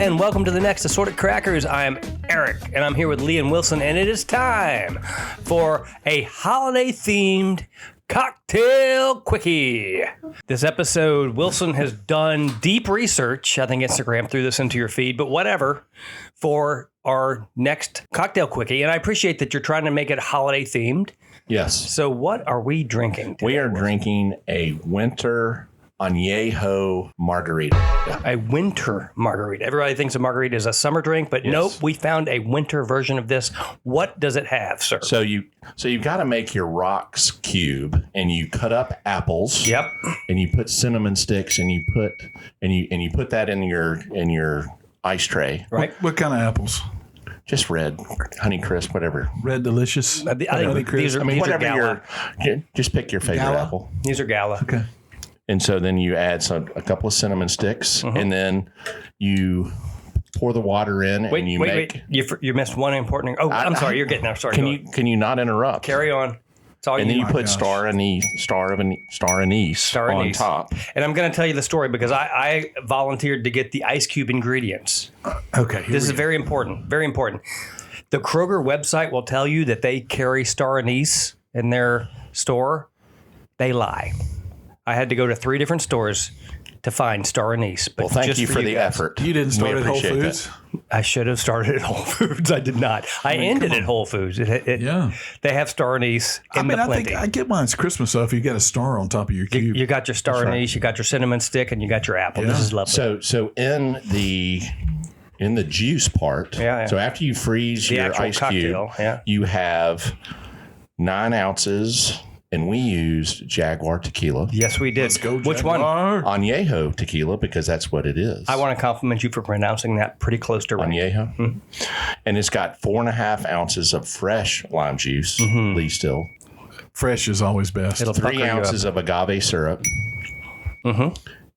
and welcome to the next Assorted Crackers. I'm Eric, and I'm here with Lee and Wilson, and it is time for a holiday-themed cocktail quickie. This episode, Wilson has done deep research. I think Instagram threw this into your feed, but whatever, for our next cocktail quickie. And I appreciate that you're trying to make it holiday-themed. Yes. So what are we drinking today, We are drinking a winter Anejo Margarita. A winter margarita. Everybody thinks a margarita is a summer drink, but nope, we found a winter version of this. What does it have, sir? So you've got to make your rocks cube, and you cut up apples. Yep. And you put cinnamon sticks, and you put that in your ice tray. Right. What kind of apples? Just red, Honey Crisp, whatever. Red Delicious. I think these are Whatever Gala. just pick your favorite Gala? apple. These are Gala. Okay. And so then you add a couple of cinnamon sticks, and then you pour the water in, and you make. Wait. You missed one important. Oh, I'm sorry. You're getting there. Sorry. Can you not interrupt? Carry on. It's all And then you put gosh. star anise on top. And I'm going to tell you the story because I volunteered to get the ice cube ingredients. Okay. This is very important. Very important. The Kroger website will tell you that they carry star anise in their store. They lie. I had to go to 3 different stores to find star anise. But Well, thank just you for the guys. effort. You didn't start We at Whole appreciate Foods? that. I should have started at Whole Foods. I did not. I ended at Whole Foods. Yeah. They have star anise in the I plenty. think I get mine's Christmas stuff. You got a star on top of your cube. You got your star anise, you got your cinnamon stick, and you got your apple. Yeah. This is lovely. So in the juice part, Yeah. so after you freeze The your actual ice cocktail, cube, yeah. you have 9 ounces, and we used Jaguar tequila. Yes, we did. Let's go, Which one? Jaguar. Anejo tequila, because that's what it is. I want to compliment you for pronouncing that pretty close to right. Anejo. And it's got 4.5 ounces of fresh lime juice, Lee Still. Fresh is always best. It'll pucker 3 you up. ounces of agave syrup.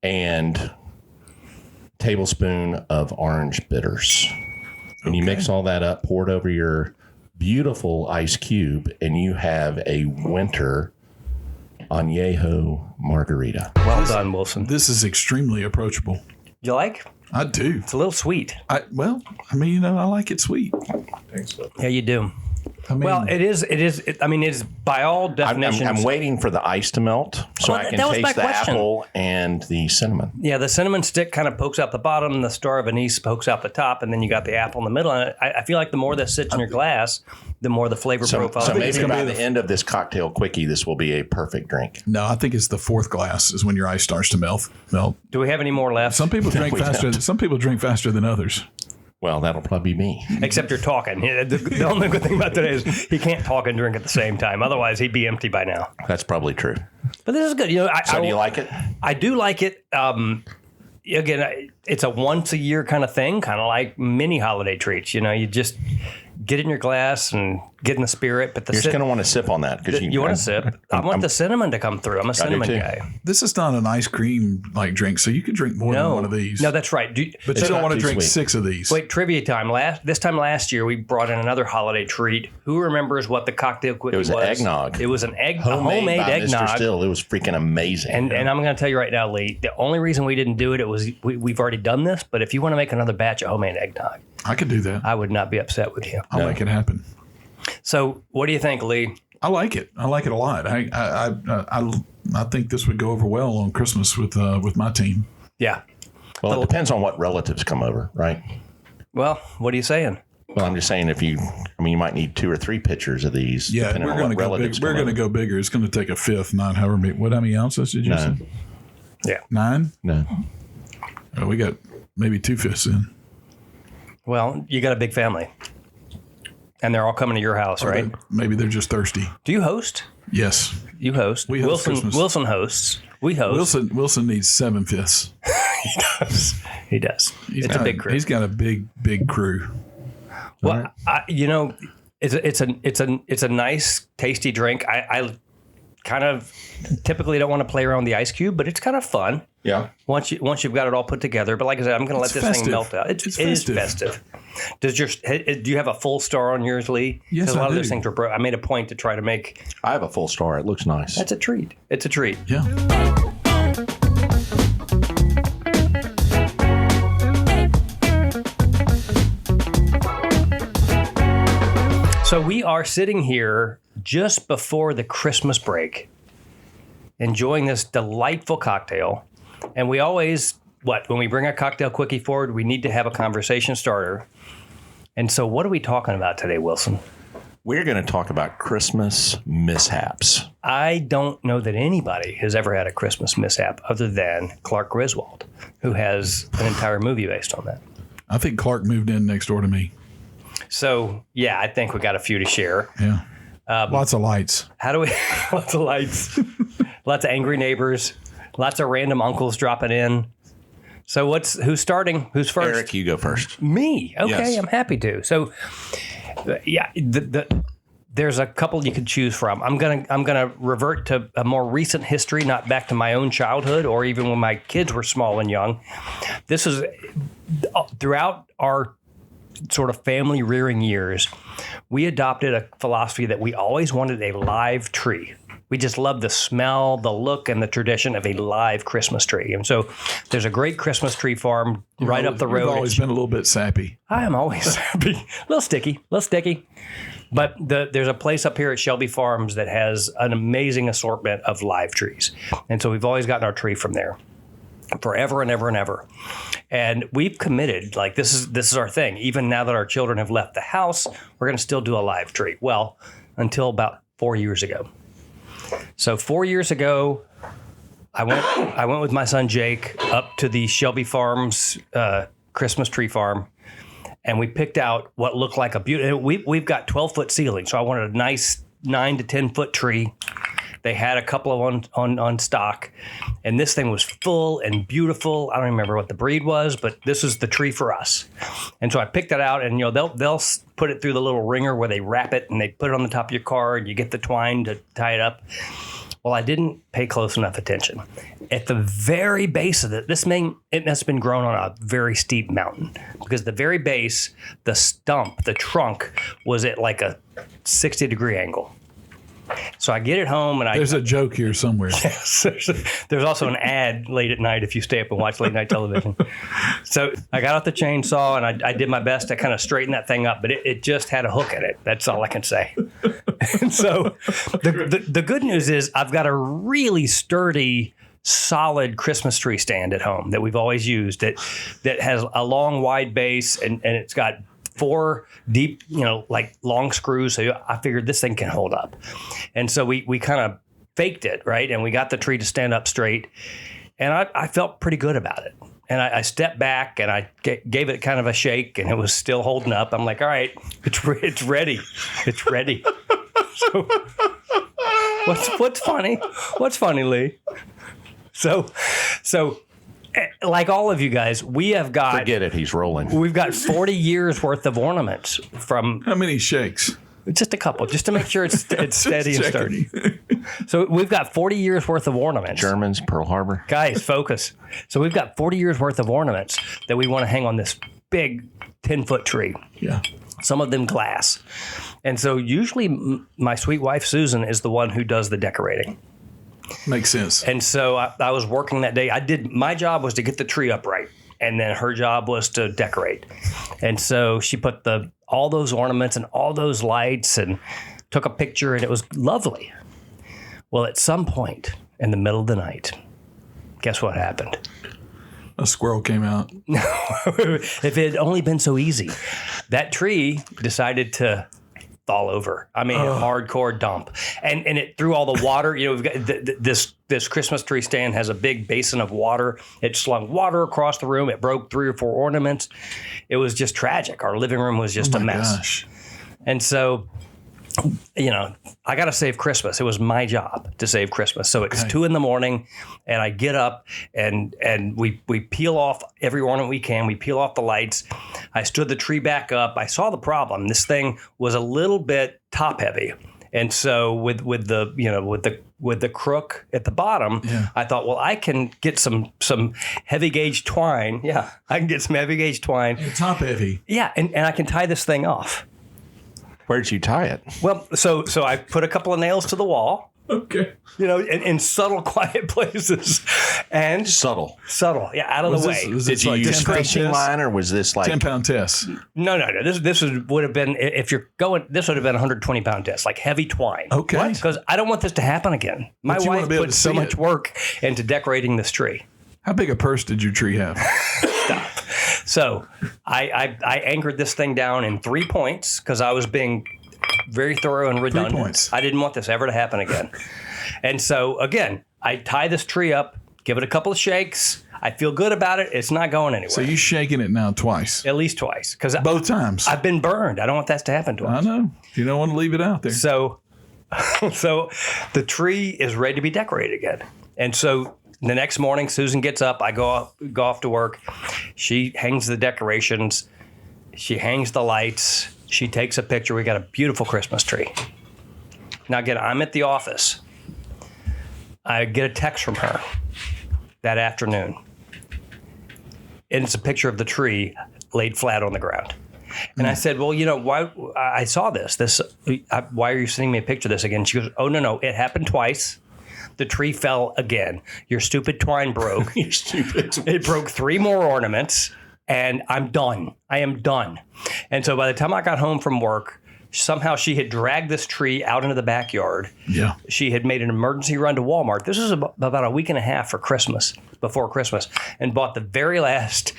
And tablespoon of orange bitters. And you mix all that up, pour it over your beautiful ice cube, and you have a winter Anejo Margarita. Well done, Wilson. This is extremely approachable. You like? I do. It's a little sweet. I like it sweet. Yeah, you do. I mean, Well, it is. It's by all definitions. I'm waiting for the ice to melt so Well, I can that was my taste the question. apple and the cinnamon. Yeah, the cinnamon stick kind of pokes out the bottom, and the star of anise pokes out the top, and then you got the apple in the middle. And I feel like the more that sits in your glass, the more the flavor profile. So is. maybe by the end of this cocktail quickie, this will be a perfect drink. no, I think it's the 4th glass is when your ice starts to melt. Do we have any more left? Some people drink we faster. don't. Some people drink faster than others. Well, that'll probably be me. Except you're talking. The only good thing about today is he can't talk and drink at the same time. Otherwise, he'd be empty by now. That's probably true. But this is good. So do you like it? I do like it. Again, it's a once a year kind of thing, kind of like mini holiday treats. You just get in your glass and get in the spirit. But You're just going to want to sip on that because you want to sip. I want the cinnamon to come through. I'm a cinnamon too. guy. This is not an ice cream like drink, so you could drink more than one of these. No, that's right. but you don't want to too drink sweet. 6 of these. Wait, trivia time. This time last year, we brought in another holiday treat. Who remembers what the cocktail quickie was? It was an eggnog. It was a homemade by eggnog. Mr. Still. It was freaking amazing. And I'm going to tell you right now, Lee, the only reason we didn't do it was we've already done this. But if you want to make another batch of homemade eggnog, I could do that. I would not be upset with you. I'll make it happen. So what do you think, Lee? I like it. I like it a lot. I think this would go over well on Christmas with my team. Yeah. Well, it depends on what relatives come over, right? Well, what are you saying? Well, I'm just saying you might need 2 or 3 pitchers of these. Yeah, depending we're on going what to go relatives big. We're come going to over. go bigger. It's going to take a fifth, not however many. How many ounces did you say? Yeah. 9? No. Oh, we got maybe 2/5 in. Well, you got a big family. And they're all coming to your house, right? Maybe they're just thirsty. Do you host? Yes. You host. We host Christmas. Wilson hosts. We host. Wilson needs 7/5. He does. It's a big crew. He's got a big crew. Well, it's a nice, tasty drink. I kind of typically don't want to play around with the ice cube, but it's kind of fun. Yeah. Once you've got it all put together. But like I said, I'm going to let this festive. thing melt out. It is festive. Do you have a full star on yours, Lee? Yes, Because a lot I of do. those things are I made a point to try to make. I have a full star. It looks nice. That's a treat. It's a treat. Yeah. So we are sitting here just before the Christmas break, enjoying this delightful cocktail. And we always, when we bring a cocktail quickie forward, we need to have a conversation starter. And so what are we talking about today, Wilson? We're going to talk about Christmas mishaps. I don't know that anybody has ever had a Christmas mishap other than Clark Griswold, who has an entire movie based on that. I think Clark moved in next door to me. So, yeah, I think we got a few to share. Yeah. Lots of lights. How do we? Lots of lights. Lots of angry neighbors. Lots of random uncles dropping in. So who's starting? Who's first? Eric, you go first. Me. Okay, Yes. I'm happy to. So, yeah, there's a couple you could choose from. I'm gonna revert to a more recent history, not back to my own childhood or even when my kids were small and young. This is throughout our sort of family rearing years, we adopted a philosophy that we always wanted a live tree. We just love the smell, the look, and the tradition of a live Christmas tree. And so there's a great Christmas tree farm right up the road. You've always been a little bit sappy. I am always happy. A little sticky. But there's a place up here at Shelby Farms that has an amazing assortment of live trees. And so we've always gotten our tree from there forever and ever and ever. And we've committed, like this is our thing. Even now that our children have left the house, we're going to still do a live tree. Well, until about 4 years ago. So 4 years ago, I went with my son Jake up to the Shelby Farms Christmas tree farm, and we picked out what looked like a beautiful. We've got 12-foot ceilings, so I wanted a nice 9 to 10 foot tree. They had a couple of on stock, and this thing was full and beautiful. I don't remember what the breed was, but this is the tree for us. And so I picked it out, and they'll put it through the little ringer where they wrap it, and they put it on the top of your car, and you get the twine to tie it up. Well, I didn't pay close enough attention. At the very base of it, it has been grown on a very steep mountain, because the very base, the stump, the trunk was at like a 60-degree angle. So I get it home, and There's a joke here somewhere. Yes, there's also an ad late at night if you stay up and watch late night television. So I got out the chainsaw, and I did my best to kind of straighten that thing up, but it just had a hook in it. That's all I can say. And so the good news is I've got a really sturdy, solid Christmas tree stand at home that we've always used that has a long, wide base, and it's got 4 deep, like long screws. So I figured this thing can hold up. And so we kind of faked it, right? And we got the tree to stand up straight. And I felt pretty good about it. And I stepped back and I gave it kind of a shake, and it was still holding up. I'm like, all right, it's ready. It's ready. So what's funny? What's funny, Lee? So like all of you guys, we have got... Forget it, he's rolling. We've got 40 years worth of ornaments from... How many shakes? Just a couple, just to make sure it's steady and sturdy. So we've got 40 years worth of ornaments. Germans, Pearl Harbor. Guys, focus. So we've got 40 years worth of ornaments that we want to hang on this big 10-foot tree. Yeah. Some of them glass. And so usually my sweet wife, Susan, is the one who does the decorating. Makes sense. And so I was working that day. My job was to get the tree upright, and then her job was to decorate. And so she put all those ornaments and all those lights and took a picture, and it was lovely. Well, at some point in the middle of the night, guess what happened? A squirrel came out. If it had only been so easy. That tree decided to fall over. I mean, hardcore dump. And it threw all the water. We've got this Christmas tree stand has a big basin of water. It slung water across the room. It broke 3 or 4 ornaments. It was just tragic. Our living room was just a mess. Gosh. And so, I got to save Christmas. It was my job to save Christmas. So it's 2 a.m, and I get up and we peel off every ornament we can. We peel off the lights. I stood the tree back up. I saw the problem. This thing was a little bit top heavy. And so with the crook at the bottom, I thought, well, I can get some heavy gauge twine. Yeah, I can get some heavy gauge twine. Top heavy. Yeah, and I can tie this thing off. Where'd you tie it? Well, so I put a couple of nails to the wall, Okay. In subtle, quiet places. And Subtle. yeah, out of the way. Did you use fishing line, or was this like 10-pound test? No. This would have been, if you're going, this would have been a 120-pound test, like heavy twine. Okay. Because I don't want this to happen again. My But you wanna wife be able put to so see much it. work into decorating this tree. How big a purse did your tree have? So I anchored this thing down in 3 points because I was being very thorough and redundant. 3 points. I didn't want this ever to happen again. And so, again, I tie this tree up, give it a couple of shakes. I feel good about it. It's not going anywhere. So you shaking it now twice? At least twice. Because Both times? I've been burned. I don't want that to happen twice. I know. You don't want to leave it out there. So the tree is ready to be decorated again. And so the next morning, Susan gets up. I go off to work. She hangs the decorations. She hangs the lights. She takes a picture. We got a beautiful Christmas tree. Now, again, I'm at the office. I get a text from her that afternoon. And it's a picture of the tree laid flat on the ground. And I said, well, why? I saw this. Why are you sending me a picture of this again? She goes, oh, no. It happened twice. The tree fell again. Your stupid twine broke. You're stupid. It broke 3 more ornaments, and I'm done. I am done. And so by the time I got home from work, somehow she had dragged this tree out into the backyard. Yeah. She had made an emergency run to Walmart. This was about a week and a half before Christmas, and bought the very last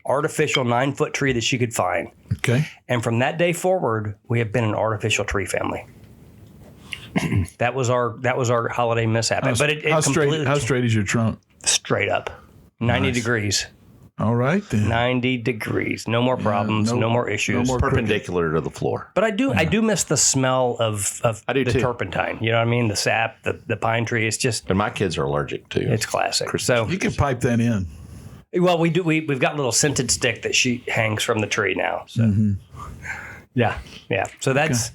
artificial 9-foot tree that she could find. Okay. And from that day forward, we have been an artificial tree family. That was our holiday mishap. But it how completely straight is your trunk? straight up, 90 degrees. All right then. 90 degrees. No more problems. No more issues. no more Perpendicular to the floor. But I do miss the smell of I do the too. turpentine. You know what I mean? The sap, the pine tree. It's just, And my kids are allergic too. it's classic. So, You can pipe that in. well, we've got a little scented stick that she hangs from the tree now. So, yeah. So that's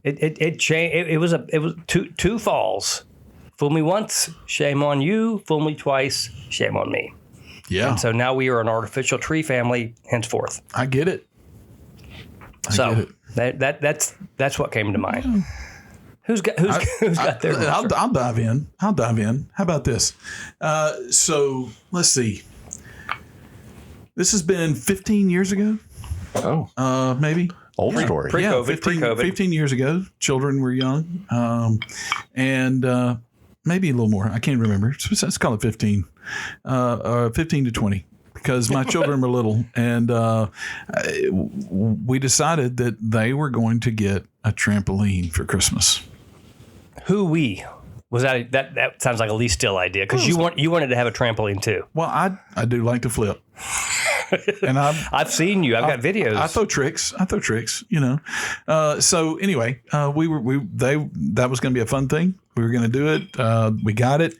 it. Changed. It was two falls. Fool me once, shame on you. Fool me twice, shame on me. Yeah. And so now we are an artificial tree family henceforth. I get it. So that's what came to mind. Who's got their? I'll dive in. How about this? So let's see. This has been 15 years ago. Oh. Maybe. Old story. Pre-COVID. 15 years ago. Children were young. And maybe a little more. I can't remember. Let's call it 15. 15 to 20. Because my children were little, and we decided that they were going to get a trampoline for Christmas. Who we? Was that sounds like a Lee Still idea, because you wanted to have a trampoline too. Well, I do like to flip. And I've seen you. I've got videos. I throw tricks, So anyway, that was going to be a fun thing. We were going to do it. We got it.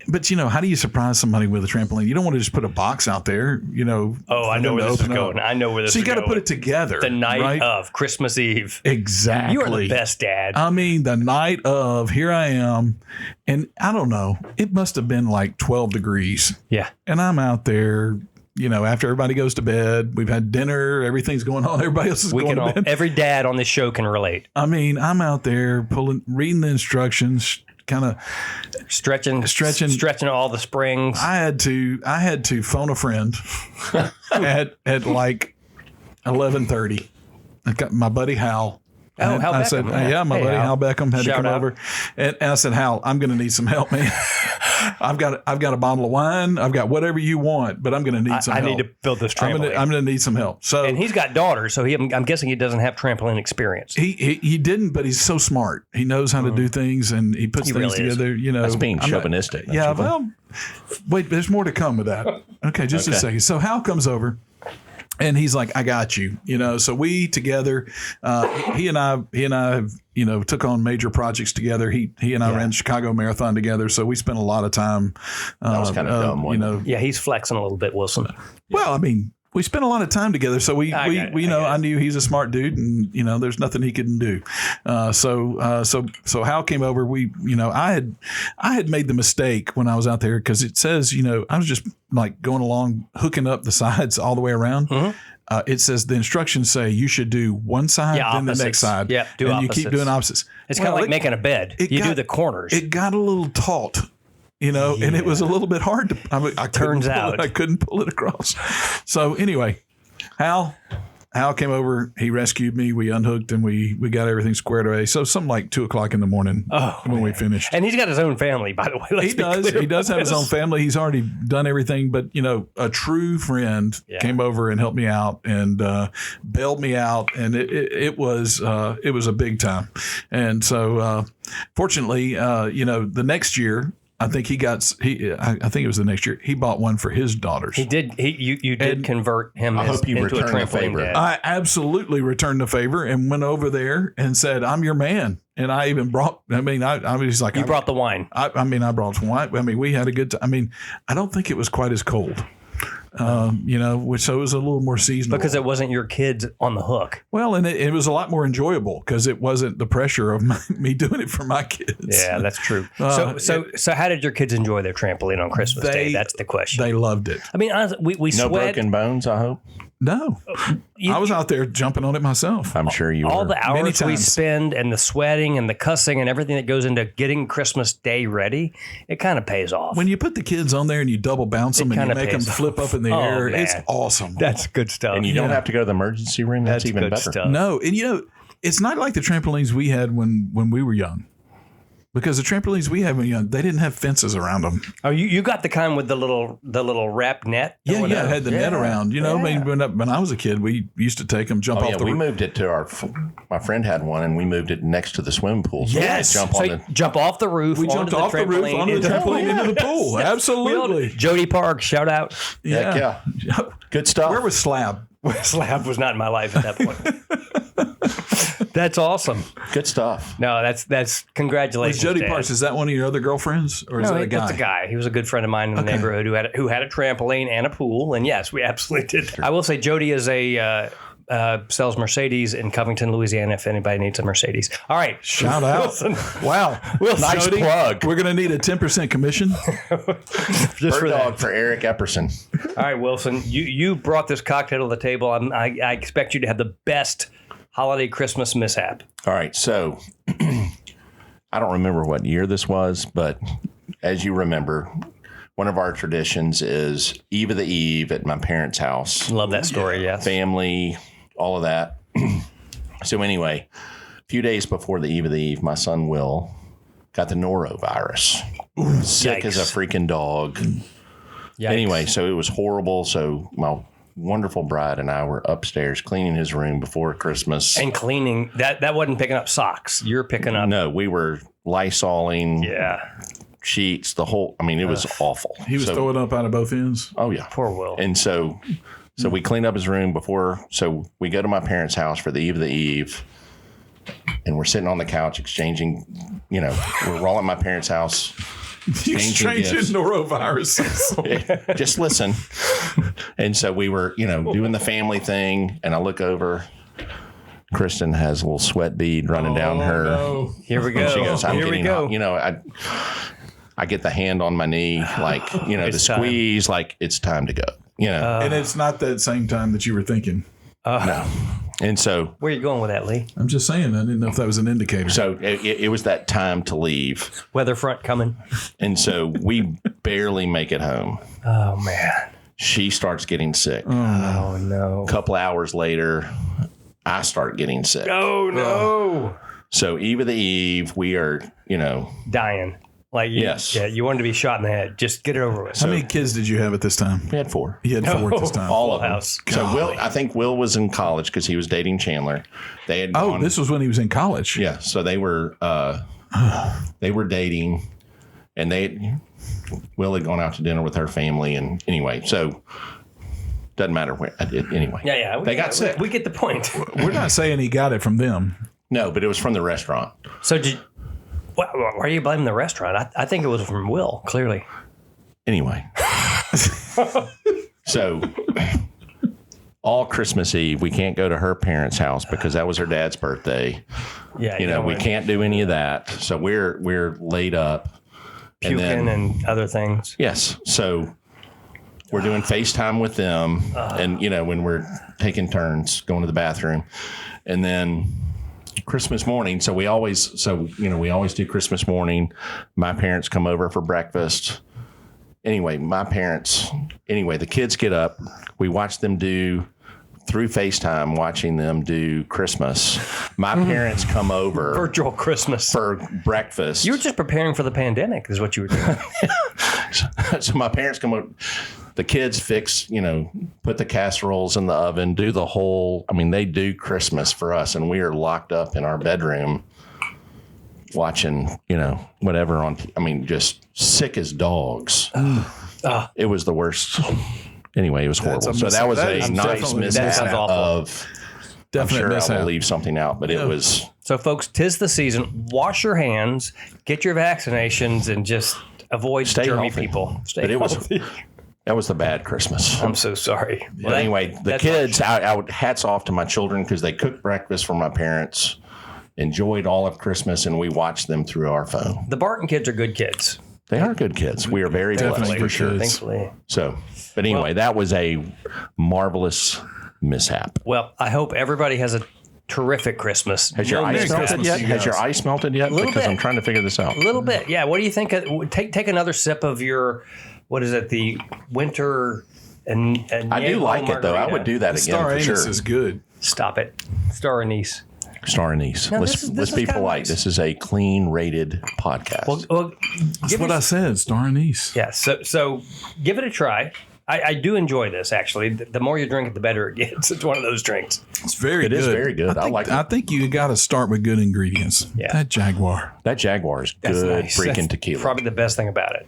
But how do you surprise somebody with a trampoline? You don't want to just put a box out there, Oh, I know where this is going. I know where this is going. So you got to put it together. The night right? of Christmas Eve. Exactly. You are the best dad. I mean, the night of, here I am, and I don't know, it must have been like 12 degrees. Yeah. And I'm out there, after everybody goes to bed, we've had dinner, everything going on, everybody else is going to bed. Every dad on this show can relate. I mean, I'm out there reading the instructions, kind of stretching all the springs. I had to phone a friend at like 11:30. I got my buddy Hal. Oh, Hal Beckham. I said, my buddy Hal Beckham had to come over, and I said, Hal, I'm going to need some help, man. I've got a bottle of wine. I've got whatever you want, but I'm going to need some help. I need to build this trampoline. I'm going to need some help. So, and he's got daughters, so I'm guessing he doesn't have trampoline experience. He didn't, but he's so smart. He knows how to do things, and he puts things really together. That's being chauvinistic. Wait, there's more to come with that. Okay, just a second. So Hal comes over. And he's like, I got you, so we together, he and I have, took on major projects together. He and I ran the Chicago Marathon together. So we spent a lot of time. That was kind of dumb. Yeah, he's flexing a little bit, Wilson. Well, I mean, we spent a lot of time together. So I knew he's a smart dude, and there's nothing he couldn't do. So Hal came over. I had made the mistake when I was out there, because it says, I was just like going along, hooking up the sides all the way around. Mm-hmm. it says the instructions say you should do one side, then the next side. Yeah, do and opposites. you keep doing opposites. It's kind of like making a bed. You do the corners. It got a little taut. And it was a little bit hard to. I couldn't pull it across. So anyway, Hal came over. He rescued me. We unhooked and we got everything squared away. So something like 2:00 in the morning when we finished. And he's got his own family, by the way. He does have his own family. He's already done everything. But a true friend came over and helped me out and bailed me out. And it was a big time. And so fortunately, the next year. I think I think it was the next year. He bought one for his daughters. He did. You did convert him into a trampoline dad. I absolutely returned the favor and went over there and said, "I'm your man." And I even brought. I was like, you brought the wine. I brought some wine. We had a good time. I don't think it was quite as cold. Which so it was a little more seasonal because it wasn't your kids on the hook. Well, and it was a lot more enjoyable because it wasn't the pressure of me doing it for my kids. Yeah, that's true. So how did your kids enjoy their trampoline on Christmas Day? That's the question. They loved it. I mean, honestly, we no sweat. broken bones, I hope. No, I was out there jumping on it myself. I'm sure you were. All the hours we spend and the sweating and the cussing and everything that goes into getting Christmas Day ready, it kind of pays off. When you put the kids on there and you double bounce them and you make them flip up in the air, it's awesome. That's good stuff. And you don't have to go to the emergency room. That's even better. Stuff. No, and it's not like the trampolines we had when we were young. Because the trampolines we had when young, they didn't have fences around them. Oh, you got the kind with the little wrap net? Yeah, it had the net around. When I was a kid, we used to take them, jump off the roof. We moved it to my friend had one, and we moved it next to the swimming pool. So yes. Jump off the roof. We jumped off the roof onto the trampoline into the pool. Absolutely. Jody Park, shout out. Yeah. Good stuff. Where was Slab? Slab was not in my life at that point. That's awesome. Good stuff. No, that's congratulations. Was Jody Parks, is that one of your other girlfriends, or is that a guy? That's a guy. He was a good friend of mine in the neighborhood who had a trampoline and a pool. And yes, we absolutely did. I will say Jody is sells Mercedes in Covington, Louisiana. If anybody needs a Mercedes, all right. Shout out! Wilson. Wow, nice Jody, plug. We're going to need a 10% commission. Just for dog for Eric Epperson. All right, Wilson, you brought this cocktail to the table. I expect you to have the best holiday Christmas mishap. All right, so I don't remember what year this was, but as you remember, one of our traditions is Eve of the Eve at my parents' house. Love that story, yes. Family, all of that. So anyway, a few days before the Eve of the Eve, my son Will got the norovirus. Sick as a freaking dog. Yikes. Anyway, so it was horrible. So my wonderful bride and I were upstairs cleaning his room before Christmas. And cleaning, that wasn't picking up socks. You're picking up. No, we were Lysoling. Yeah. Sheets, the whole, it was awful. He was throwing up out of both ends. Oh, yeah. Poor Will. And so we cleaned up his room so we go to my parents' house for the Eve of the Eve, and we're sitting on the couch exchanging, we're all at my parents' house. Exchanging noroviruses. Just listen. And so we were, doing the family thing, and I look over. Kristen has a little sweat bead running down her. No. Here we go. And she goes, Here we go. I get the hand on my knee, like, the squeeze, like it's time to go. And it's not that same time that you were thinking. No. And so. Where are you going with that, Lee? I'm just saying, I didn't know if that was an indicator. So it was that time to leave. Weather front coming. And so we barely make it home. Oh, man. She starts getting sick. Oh, no. A couple hours later, I start getting sick. Oh, no. So Eve of the Eve, we are, dying. Yes. Yeah, you wanted to be shot in the head. Just get it over with. How many kids did you have at this time? We had 4. You had 4 at this time. All of them. House. So I think Will was in college because he was dating Chandler. They had gone, this was when he was in college. Yeah. So they were dating, and Will had gone out to dinner with her family, and anyway, so doesn't matter where. Anyway. Yeah. They got sick. We get the point. We're not saying he got it from them. No, but it was from the restaurant. So why are you blaming the restaurant? I think it was from Will, clearly. Anyway. So all Christmas Eve, we can't go to her parents' house because that was her dad's birthday. Yeah. We can't do any of that. So we're laid up. Puking and other things. Yes. So we're doing FaceTime with them. And, when we're taking turns going to the bathroom. And then Christmas morning. So we always do Christmas morning. My parents come over for breakfast. Anyway, the kids get up. We watch them do through FaceTime, watching them do Christmas. My parents come over. Virtual Christmas. For breakfast. You were just preparing for the pandemic is what you were doing. So my parents come over. The kids fix, put the casseroles in the oven, do the whole, they do Christmas for us. And we are locked up in our bedroom watching, whatever just sick as dogs. It was the worst. Anyway, it was horrible. So that was a nice mishap of, definitely I'm sure I will leave something out, but it was. So folks, 'tis the season. Wash your hands, get your vaccinations, and just avoid germy healthy. people. Stay But it was. healthy. That was the bad Christmas. I'm so sorry. But anyway, the kids, hats off to my children because they cooked breakfast for my parents, enjoyed all of Christmas, and we watched them through our phone. The Barton kids are good kids. They are good kids. We are very blessed for sure. Thankfully. So, but anyway, that was a marvelous mishap. Well, I hope everybody has a terrific Christmas. Has your ice melted yet? Has your ice melted yet? Because bit. I'm trying to figure this out. A little bit. Yeah. What do you think? Take another sip of your, what is it? The winter and I do like Margarita. it though. I would do that again Star for anise sure. is good. Stop it. Star anise. Star anise. Now, Let's be polite. nice. This is a clean rated podcast. Well, That's what I said. Star anise. Yeah. So give it a try. I do enjoy this, actually. The more you drink it, the better it gets. It's one of those drinks. It's very good. It is very good. I like it. I think you got to start with good ingredients. Yeah. That Jaguar. That Jaguar is That's good nice. freaking That's tequila. Probably the best thing about it.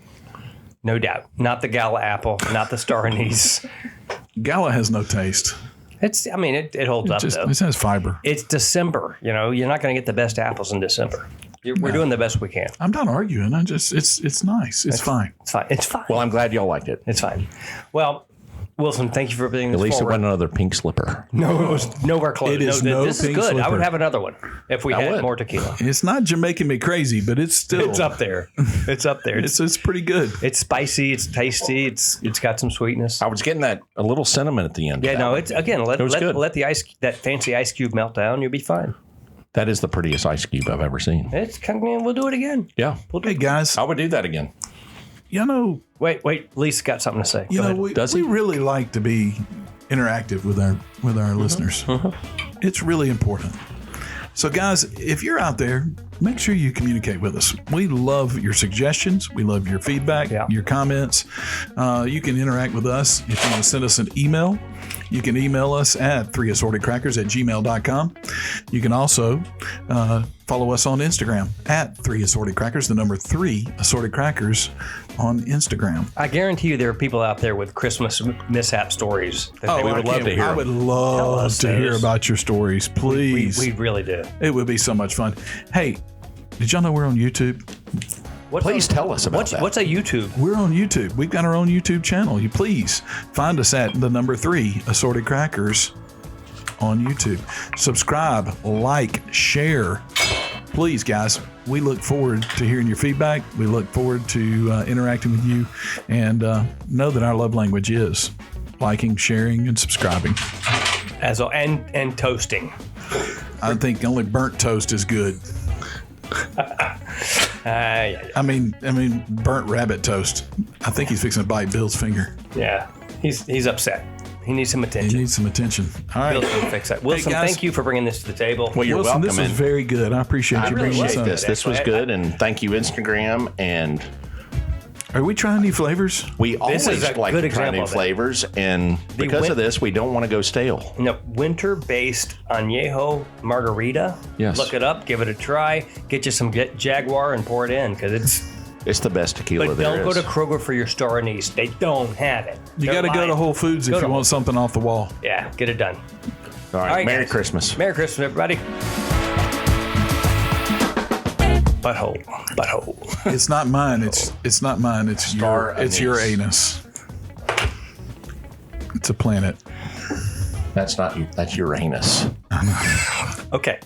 No doubt. Not the Gala apple, not the Star anise. Gala has no taste. It holds up, though. It has fiber. It's December. You're not going to get the best apples in December. We're doing the best we can. I'm not arguing. It's nice. It's fine. It's fine. It's fine. Well, I'm glad y'all liked it. It's fine. Well, Wilson, thank you for bringing this At least forward. it wasn't another pink slipper. No, it was nowhere close. It is no this is pink good. I would slipper. have another one if we had would. more tequila. It's not Jamaican me crazy, but it's still. It's up there. It's up there. It's pretty good. It's spicy. It's tasty. It's got some sweetness. I was getting a little cinnamon at the end. Yeah, of that no. one. It's again. Let good. that fancy ice cube melt down. You'll be fine. That is the prettiest ice cube I've ever seen. It's we'll do it again. Yeah. Hey guys, I would do that again. Wait. Lee's got something to say. you Go know ahead. Does we he? really like to be interactive with our listeners. It's really important. So guys, if you're out there, make sure you communicate with us. We love your suggestions. We love your feedback, your comments. You can interact with us. If you want to send us an email, you can email us at 3assortedcrackers@gmail.com. You can also follow us on Instagram at 3assortedcrackers, the number 3 assorted crackers on Instagram. I guarantee you there are people out there with Christmas mishap stories. That they we would love to hear I them. would Tell love us to hear those. about your stories, please. We really do. It would be so much fun. Hey, did y'all know we're on YouTube? Please tell us about that. What's a YouTube? We're on YouTube. We've got our own YouTube channel. You please find us at the number 3 Assorted Crackers on YouTube. Subscribe, like, share. Please, guys, we look forward to hearing your feedback. We look forward to interacting with you, and know that our love language is liking, sharing, and subscribing. And toasting. I think only burnt toast is good. I mean, burnt rabbit toast. I think he's fixing to bite Bill's finger. Yeah. He's upset. He needs some He attention. needs some attention. All right. Bill's gonna fix that. Wilson, guys. thank you for bringing this to the table. Well, you're Wilson, welcome. this was and very good. I appreciate I you bringing appreciate this up. this. This was good, and thank you, Instagram. And Are we trying new flavors? we always is a like good to try example new of it. flavors, and because of this, we don't want to go stale. No, winter-based Anejo Margarita. Yes. Look it up. Give it a try. Get you some Jaguar and pour it in because it's. It's the best tequila But there don't go is. to Kroger for your Star anise. They don't have it. You They're got to go lying. to Whole Foods Go if to you want something off the wall. Yeah, get it done. All right, All right, Merry guys. Christmas. Merry Christmas, everybody. Butthole. It's not mine. It's not mine. It's Star your anise. anus. It's a planet. That's not you. That's Uranus. Okay.